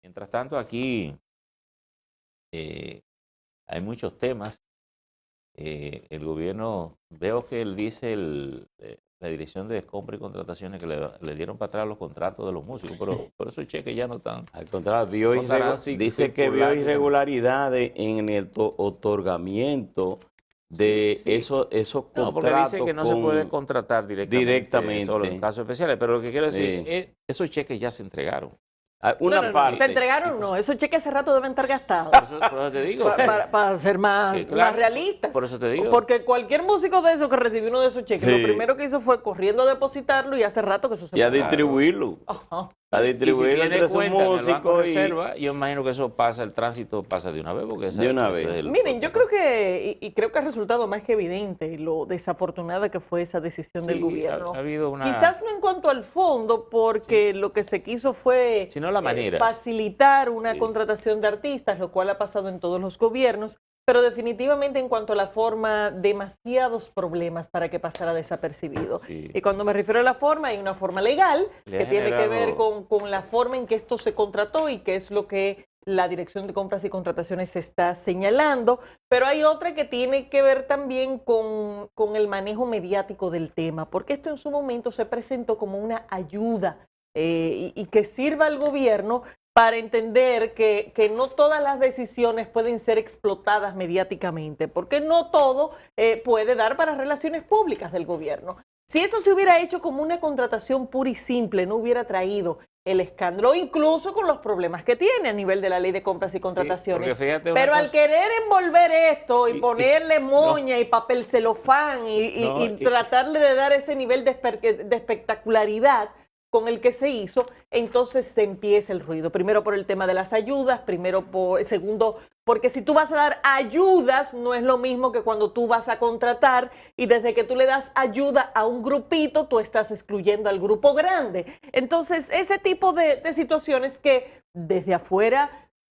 Mientras tanto, aquí hay muchos temas. El gobierno, veo que él dice la Dirección de Compra y Contrataciones que le dieron para atrás los contratos de los músicos, pero por esos cheques ya no están, Al contrario, no estarán dice que vio circulando. irregularidades en el otorgamiento de Sí. esos No, porque dice contratos que no se puede contratar directamente, solo en directamente. casos especiales, pero lo que quiero decir Sí. es, esos cheques ya se entregaron. No, Una no, no, se parte. entregaron, no, esos cheques hace rato deben estar gastados. Por eso te digo Para ser más, claro, más realistas. por eso te digo. Porque cualquier músico de esos que recibió uno de esos cheques, Sí. lo primero que hizo fue corriendo a depositarlo y hace rato que eso se Y a pagó. distribuirlo. Ajá. A Y si distribuirlo tiene entre sus cuenta en el Banco músicos y Reserva, yo imagino que eso pasa, el tránsito pasa de una vez. Porque de una vez. Miren, yo creo que, y creo que ha resultado más que evidente lo desafortunada que fue esa decisión del gobierno. Ha habido una... Quizás no en cuanto al fondo, porque lo que se quiso fue sino la manera. facilitar una contratación de artistas, lo cual ha pasado en todos los gobiernos, pero definitivamente en cuanto a la forma, demasiados problemas para que pasara desapercibido. Sí. Y cuando me refiero a la forma, hay una forma legal Le que ha tiene que ver generado- con la forma en que esto se contrató y que es lo que la Dirección de Compras y Contrataciones está señalando, pero hay otra que tiene que ver también con el manejo mediático del tema, porque esto en su momento se presentó como una ayuda y que sirva al gobierno para entender que no todas las decisiones pueden ser explotadas mediáticamente, porque no todo puede dar para relaciones públicas del gobierno. Si eso se hubiera hecho como una contratación pura y simple, no hubiera traído el escándalo, incluso con los problemas que tiene a nivel de la ley de compras y contrataciones. porque fíjate una Pero al cosa- querer envolver esto y ponerle no. moña y papel celofán y tratarle de dar ese nivel de espectacularidad con el que se hizo, entonces se empieza el ruido. Primero por el tema de las ayudas, segundo, porque si tú vas a dar ayudas, no es lo mismo que cuando tú vas a contratar y desde que tú le das ayuda a un grupito, tú estás excluyendo al grupo grande. Entonces, ese tipo de situaciones que desde afuera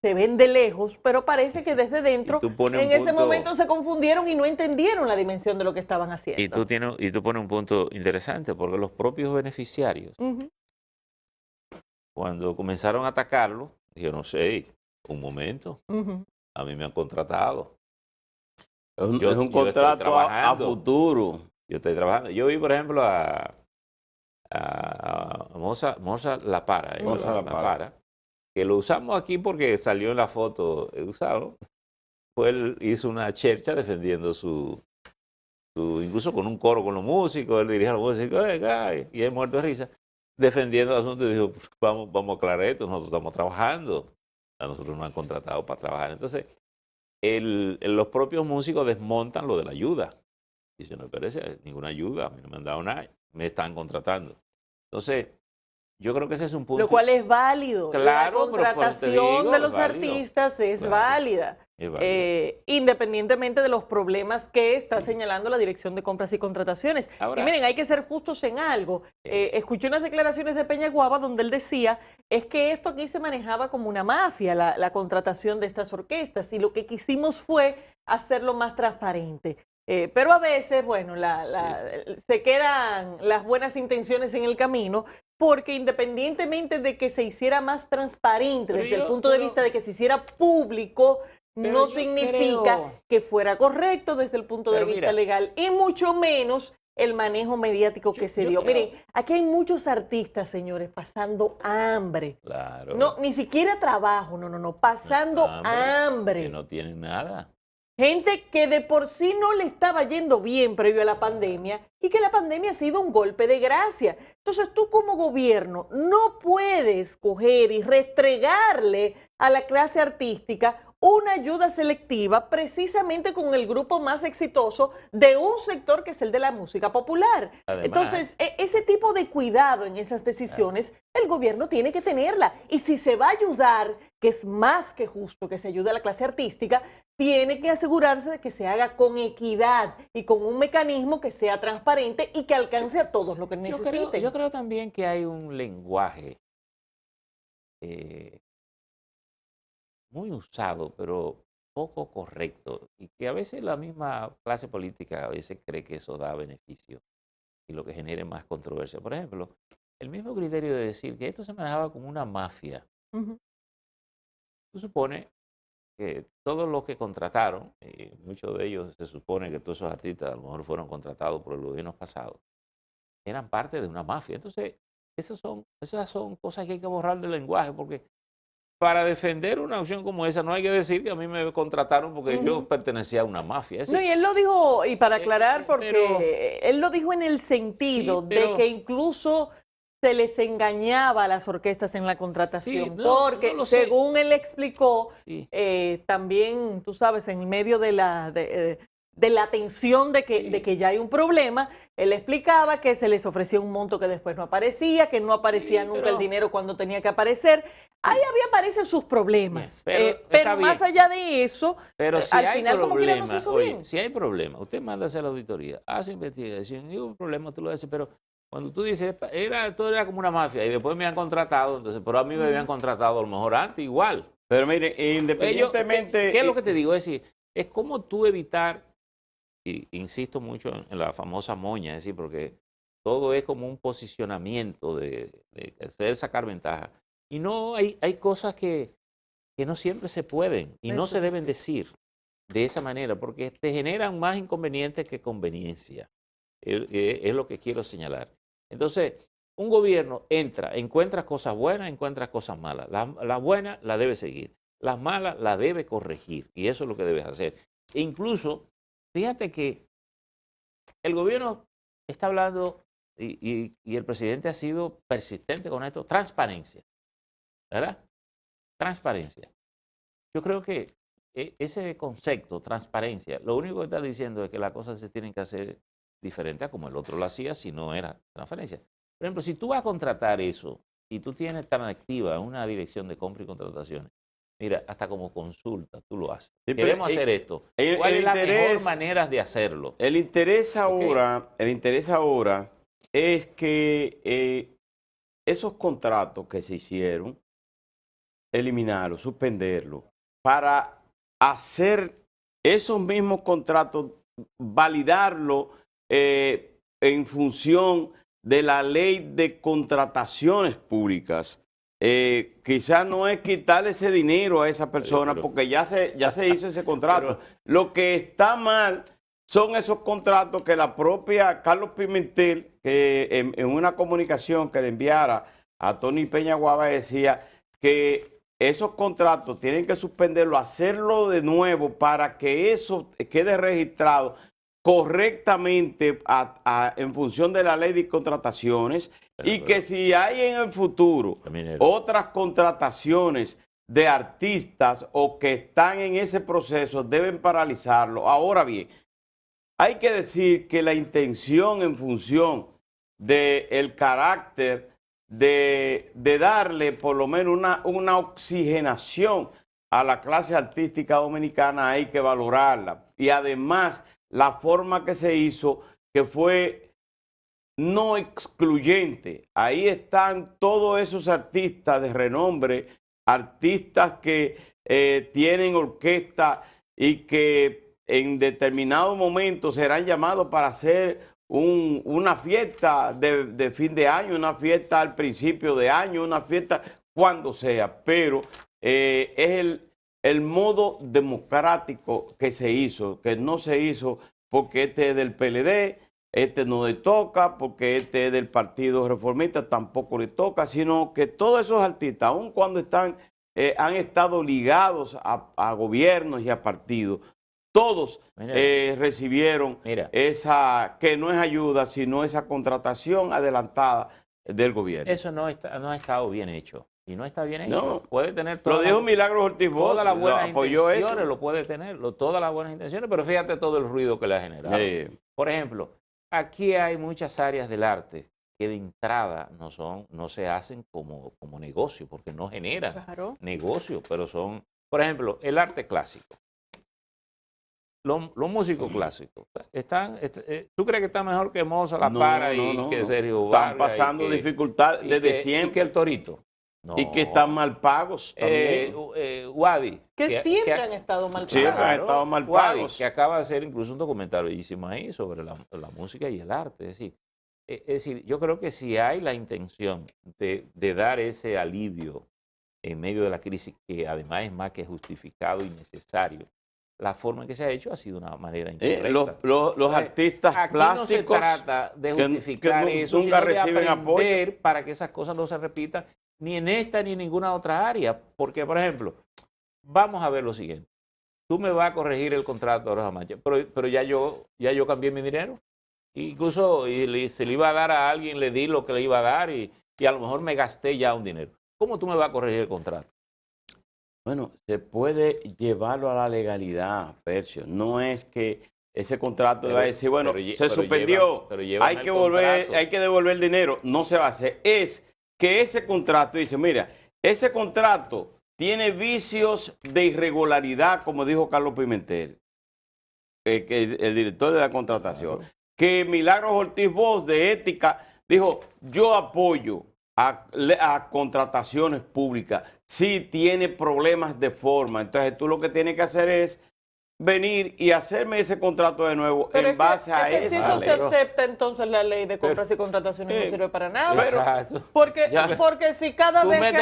se ven de lejos, pero parece que desde dentro, en ese momento se confundieron y no entendieron la dimensión de lo que estaban haciendo. Y tú pones un punto interesante, porque los propios beneficiarios, cuando comenzaron a atacarlo, dijeron, no sé, un momento, a mí me han contratado. Es un Yo contrato estoy trabajando. a futuro. Yo estoy trabajando. Yo vi, por ejemplo, a Moza La Para, Moza La Para, que lo usamos aquí porque salió en la foto usado. Pues él hizo una chercha defendiendo incluso con un coro con los músicos, él dirige a los músicos, y él muerto de risa, defendiendo el asunto y dijo, vamos a aclarar esto, nosotros estamos trabajando, a nosotros nos han contratado para trabajar. Entonces, los propios músicos desmontan lo de la ayuda. Dicen, no parece ninguna ayuda, a mí no me han dado nada, me están contratando. Entonces, yo creo que ese es un punto. Lo cual es válido. Claro, la contratación de los artistas es válida. Independientemente de los problemas que está señalando la Dirección de Compras y Contrataciones. Ahora, y miren, hay que ser justos en algo. Escuché unas declaraciones de Peñaguaba donde él decía es que esto aquí se manejaba como una mafia, la contratación de estas orquestas, y lo que quisimos fue hacerlo más transparente. Pero a veces, bueno, se quedan las buenas intenciones en el camino, porque independientemente de que se hiciera más transparente desde el punto de vista de que se hiciera público, no significa que fuera correcto desde el punto de vista legal, y mucho menos el manejo mediático que se dio. Miren, aquí hay muchos artistas, señores, pasando hambre. Claro. No, ni siquiera trabajo, pasando hambre. Que no tienen nada. Gente que de por sí no le estaba yendo bien previo a la pandemia y que la pandemia ha sido un golpe de gracia. Entonces tú como gobierno no puedes coger y restregarle a la clase artística una ayuda selectiva precisamente con el grupo más exitoso de un sector que es el de la música popular. Además, entonces, ese tipo de cuidado en esas decisiones, el gobierno tiene que tenerla. Y si se va a ayudar, que es más que justo que se ayude a la clase artística, tiene que asegurarse de que se haga con equidad y con un mecanismo que sea transparente y que alcance a todos lo que necesiten. Yo creo también que hay un lenguaje muy usado, pero poco correcto, y que a veces la misma clase política a veces cree que eso da beneficio y lo que genere más controversia. Por ejemplo, el mismo criterio de decir que esto se manejaba como una mafia. tú supones que todos los que contrataron, y muchos de ellos se supone que todos esos artistas a lo mejor fueron contratados por el gobierno pasado, eran parte de una mafia. Entonces, esas son cosas que hay que borrar del lenguaje, porque para defender una opción como esa no hay que decir que a mí me contrataron porque yo pertenecía a una mafia. No, y él lo dijo, y para aclarar, porque pero- él lo dijo en el sentido Sí, de pero- que incluso se les engañaba a las orquestas en la contratación, Sí, no, porque no lo sé. según él explicó, Sí. también, tú sabes, en medio de la tensión de que ya hay un problema, él explicaba que se les ofrecía un monto que después no aparecía, que no aparecía Sí, nunca pero- el dinero cuando tenía que aparecer. Ahí aparecen sus problemas. Bien, pero Pero está más bien. allá de eso, Pero si al hay final como quiera no se problema, hizo oye, bien. si hay problema, usted manda a hacer la auditoría, hace investigación, y un problema tú lo haces, pero cuando tú dices, todo era como una mafia, y después me han contratado, entonces, pero a mí me habían contratado a lo mejor antes igual. Pero mire, Ellos, independientemente... ¿qué es lo que te digo? Es decir, es como tú evitar, y insisto mucho en la famosa moña, es decir, porque todo es como un posicionamiento de hacer sacar ventaja. Y no, hay cosas que no siempre se pueden y no Eso se es deben así. decir de esa manera, porque te generan más inconvenientes que conveniencia. Es lo que quiero señalar. Entonces, un gobierno encuentra cosas buenas, encuentra cosas malas. Las buenas las debe seguir, las malas las debe corregir, y eso es lo que debes hacer. E incluso, fíjate que el gobierno está hablando, y el presidente ha sido persistente con esto, transparencia, ¿verdad? Transparencia. Yo creo que ese concepto, transparencia, lo único que está diciendo es que las cosas se tienen que hacer diferente a como el otro lo hacía si no era transparencia. Por ejemplo, si tú vas a contratar eso y tú tienes tan activa una dirección de compra y contrataciones, mira, hasta como consulta tú lo haces. Sí, pero Queremos hacer esto. el ¿Cuál es la mejor interés- manera de hacerlo? El interés ahora es que esos contratos que se hicieron, eliminarlos, suspenderlos, para hacer esos mismos contratos, validarlos en función de la ley de contrataciones públicas. Quizás no es quitarle ese dinero a esa persona pero- porque ya se hizo ese contrato. Pero- Lo que está mal son esos contratos que la propia Carlos Pimentel, que en una comunicación que le enviara a Tony Peña Guava, decía que esos contratos tienen que suspenderlo, hacerlo de nuevo para que eso quede registrado correctamente en función de la ley de contrataciones y que si hay en el futuro otras contrataciones de artistas o que están en ese proceso, deben paralizarlo. Ahora bien, hay que decir que la intención en función del carácter de darle por lo menos una oxigenación a la clase artística dominicana hay que valorarla. Y además, la forma que se hizo, que fue no excluyente. Ahí están todos esos artistas de renombre, artistas que tienen orquesta y que en determinado momento serán llamados para hacer una fiesta de fin de año, una fiesta al principio de año, una fiesta cuando sea, pero es el modo democrático que se hizo, que no se hizo porque este es del PLD, este no le toca, porque este es del Partido Reformista, tampoco le toca, sino que todos esos artistas, aun cuando han estado ligados a gobiernos y a partidos, todos recibieron esa, que no es ayuda, sino esa contratación adelantada del gobierno. Eso no ha estado bien hecho. Y no está bien hecho. No. Puede tener Lo dijo Milagros Ortiz Bosch, todas las buenas apoyó intenciones, eso. lo puede tener, todas las buenas intenciones, pero fíjate todo el ruido que le ha generado. Por ejemplo, aquí hay muchas áreas del arte que de entrada no se hacen como negocio, porque no generan negocio, pero son, por ejemplo, el arte clásico. Los músicos clásicos, ¿tú crees que está mejor que Mozart, La Para y que Sergio Vargas? Están pasando dificultad desde siempre. Y que el Torito. No. Y que están mal pagos también. Wadi. Que siempre han estado mal pagos. Siempre han estado mal pagos. Wadi, que acaba de hacer incluso un documental bellísimo ahí sobre la música y el arte. Es decir, yo creo que si hay la intención de dar ese alivio en medio de la crisis, que además es más que justificado y necesario, la forma en que se ha hecho ha sido una manera incorrecta. Los artistas Aquí plásticos no se trata de justificar que eso, nunca sino de reciben aprender apoyo. para que esas cosas no se repitan ni en esta ni en ninguna otra área. Porque, por ejemplo, vamos a ver lo siguiente. Tú me vas a corregir el contrato de Rosa Mancha, pero ya yo cambié mi dinero. Incluso se le iba a dar a alguien, le di lo que le iba a dar y a lo mejor me gasté ya un dinero. ¿Cómo tú me vas a corregir el contrato? Bueno, se puede llevarlo a la legalidad, Percio. No es que ese contrato va a decir, bueno, se suspendió, hay que devolver el dinero. No se va a hacer. Es que ese contrato dice, mira, ese contrato tiene vicios de irregularidad, como dijo Carlos Pimentel, el director de la contratación. Claro. Que Milagros Ortiz Bosch, de Ética, dijo, yo apoyo a contrataciones públicas si tiene problemas de forma. Entonces tú lo que tienes que hacer es venir y hacerme ese contrato de nuevo. Pero en base a esa ley. Si eso se acepta, entonces la ley de compras y contrataciones no sirve para nada. Porque si cada vez que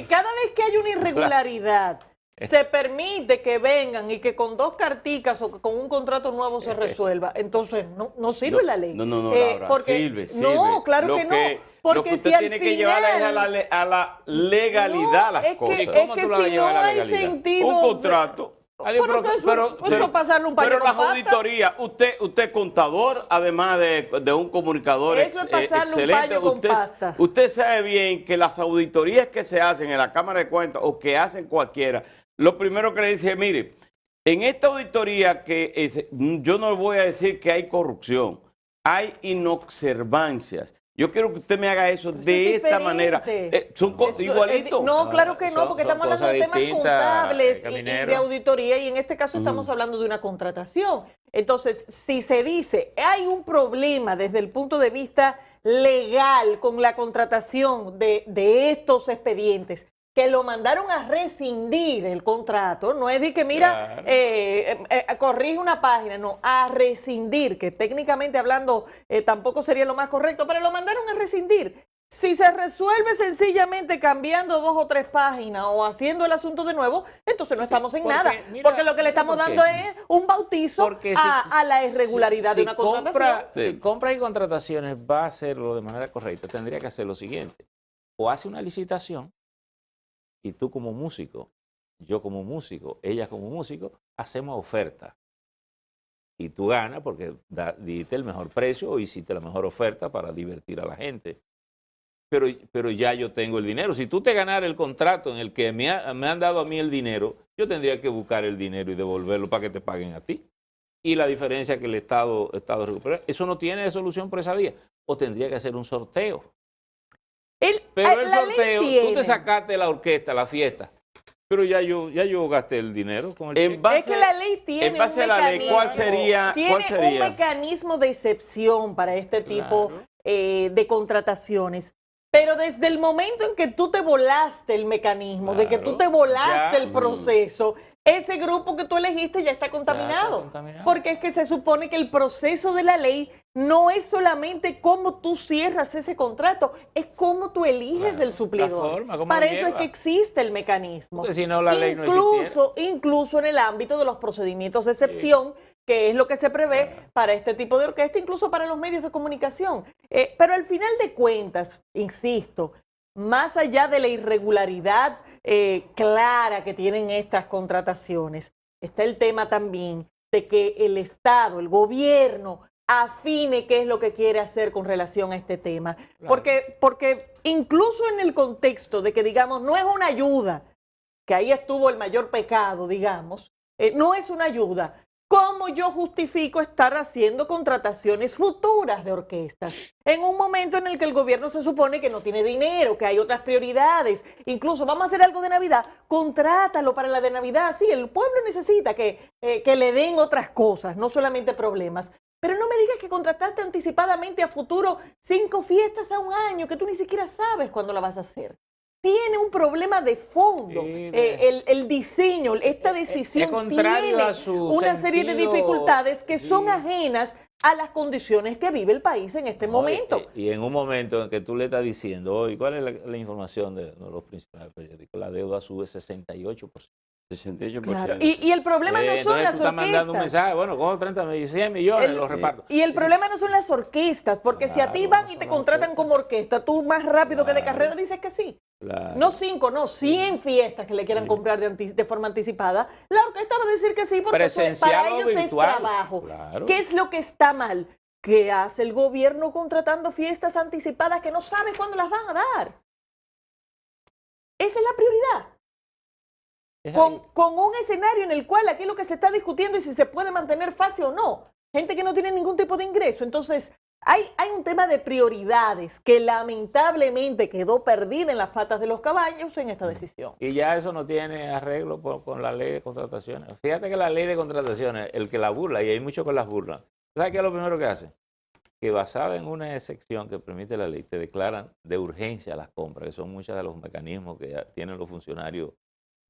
cada vez que hay una irregularidad se permite que vengan y que con 2 carticas o con un contrato nuevo se resuelva, entonces no sirve la ley. No, Laura, porque sirve. No, claro que no. Porque lo que usted tiene que llevar es a la legalidad las cosas. Es que si no hay sentido... Un contrato... Pero pasarle un paño pero las auditorías, usted es contador, además de un comunicador excelente. Usted sabe bien que las auditorías que se hacen en la Cámara de Cuentas o que hacen cualquiera, lo primero que le dice, mire, en esta auditoría yo no voy a decir que hay corrupción, hay inobservancias. Yo quiero que usted me haga eso de esta manera. ¿Son igualitos? No, claro que no, porque estamos hablando de temas contables y de auditoría, y en este caso estamos hablando de una contratación. Entonces, si se dice, hay un problema desde el punto de vista legal con la contratación de estos expedientes, que lo mandaron a rescindir el contrato, no es de que, mira, corrige una página, no, a rescindir, que técnicamente hablando tampoco sería lo más correcto, pero lo mandaron a rescindir. Si se resuelve sencillamente cambiando 2 o 3 páginas o haciendo el asunto de nuevo, entonces no estamos en nada, porque lo que le estamos dando es un bautizo a la irregularidad de una contratación. Si compras y contrataciones va a hacerlo de manera correcta, tendría que hacer lo siguiente, o hace una licitación, y tú como músico, yo como músico, ella como músico, hacemos oferta. Y tú ganas porque diste el mejor precio o hiciste la mejor oferta para divertir a la gente. Pero ya yo tengo el dinero. Si tú te ganaras el contrato en el que me han dado a mí el dinero, yo tendría que buscar el dinero y devolverlo para que te paguen a ti. Y la diferencia que el Estado recupera, eso no tiene solución por esa vía. O tendría que hacer un sorteo. Pero el sorteo, tú te sacaste la orquesta, la fiesta, pero ya yo gasté el dinero con el cheque. Es que la ley tiene en base a la ley, ¿cuál sería? Un mecanismo de excepción para este tipo de contrataciones. Pero desde el momento en que tú te volaste el mecanismo, de que tú te volaste el proceso, ese grupo que tú elegiste ya está contaminado. Porque es que se supone que el proceso de la ley no es solamente cómo tú cierras ese contrato, es cómo tú eliges el suplidor. Para eso es que existe el mecanismo. Porque si no, la ley no existiera. Incluso en el ámbito de los procedimientos de excepción, que es lo que se prevé para este tipo de orquesta, incluso para los medios de comunicación. Pero al final de cuentas, insisto, más allá de la irregularidad clara que tienen estas contrataciones, está el tema también de que el Estado, el gobierno, afine qué es lo que quiere hacer con relación a este tema. Claro. Porque incluso en el contexto de que, digamos, no es una ayuda, que ahí estuvo el mayor pecado, digamos, no es una ayuda. ¿Cómo yo justifico estar haciendo contrataciones futuras de orquestas en un momento en el que el gobierno se supone que no tiene dinero, que hay otras prioridades? Incluso vamos a hacer algo de Navidad, contrátalo para la de Navidad. Sí, el pueblo necesita que le den otras cosas, no solamente problemas. Pero no me digas que contrataste anticipadamente a futuro 5 fiestas a un año, que tú ni siquiera sabes cuándo la vas a hacer. Tiene un problema de fondo, el diseño, esta decisión tiene una serie de dificultades que son ajenas a las condiciones que vive el país en este momento. Y en un momento en que tú le estás diciendo, hoy, ¿cuál es la información de los principales periódicos? La deuda sube 68%. 68%. Claro. Y el problema no son Entonces las tú estás mandando un orquestas. mensaje, bueno, cojo 100 millones, los reparto. Y el problema no son las orquestas, porque si a ti Claro, van no y son te las contratan orquestas. como orquesta, tú más rápido que de Claro. carrera dices que sí. Claro. No 5, no 100 fiestas que le quieran comprar de forma anticipada. La orquesta va a decir que sí porque Presencial para o ellos virtual. es trabajo. Claro. ¿Qué es lo que está mal? ¿Qué hace el gobierno contratando fiestas anticipadas que no sabe cuándo las van a dar? Esa es la prioridad. Es ahí. Con un escenario en el cual aquí lo que se está discutiendo es si se puede mantener fase o no. Gente que no tiene ningún tipo de ingreso. Entonces, hay un tema de prioridades que lamentablemente quedó perdida en las patas de los caballos en esta decisión. Y ya eso no tiene arreglo con la ley de contrataciones. Fíjate que la ley de contrataciones, el que la burla, y hay muchos que las burlan, ¿sabes qué es lo primero que hace? Que basada en una excepción que permite la ley, te declaran de urgencia las compras, que son muchos de los mecanismos que ya tienen los funcionarios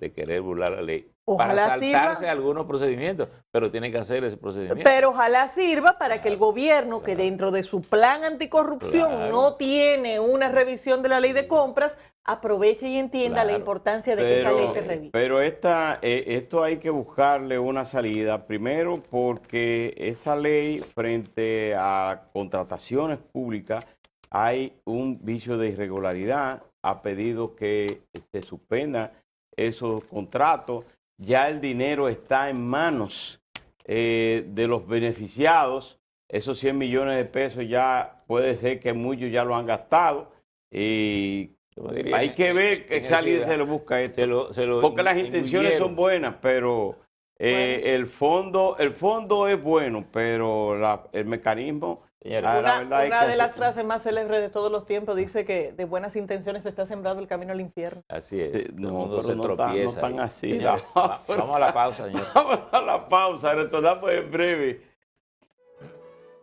de querer burlar la ley. Ojalá para saltarse sirva. algunos procedimientos, pero tienen que hacer ese procedimiento. Pero ojalá sirva para que el Claro, gobierno, que claro. dentro de su plan anticorrupción Claro. no tiene una revisión de la ley de compras, aproveche y entienda la Claro. importancia de que esa ley se revise. Pero esto hay que buscarle una salida, primero porque esa ley frente a contrataciones públicas hay un vicio de irregularidad, ha pedido que se suspendan esos contratos, ya el dinero está en manos de los beneficiados, esos 100 millones de pesos ya puede ser que muchos ya lo han gastado y Como diría, hay que ver que en salir ciudad, se lo busca esto. se lo Porque las intenciones engulleron. son buenas, pero el fondo es bueno, pero el mecanismo, Señores, la verdad es Una que de las así- frases más célebres de todos los tiempos dice que de buenas intenciones está sembrado el camino al infierno. así es. Sí, Todo el no, mundo pero se no tropieza. tan ahí. así, Señores, la- vamos a la pausa, señor. Vamos a la pausa, retornamos en breve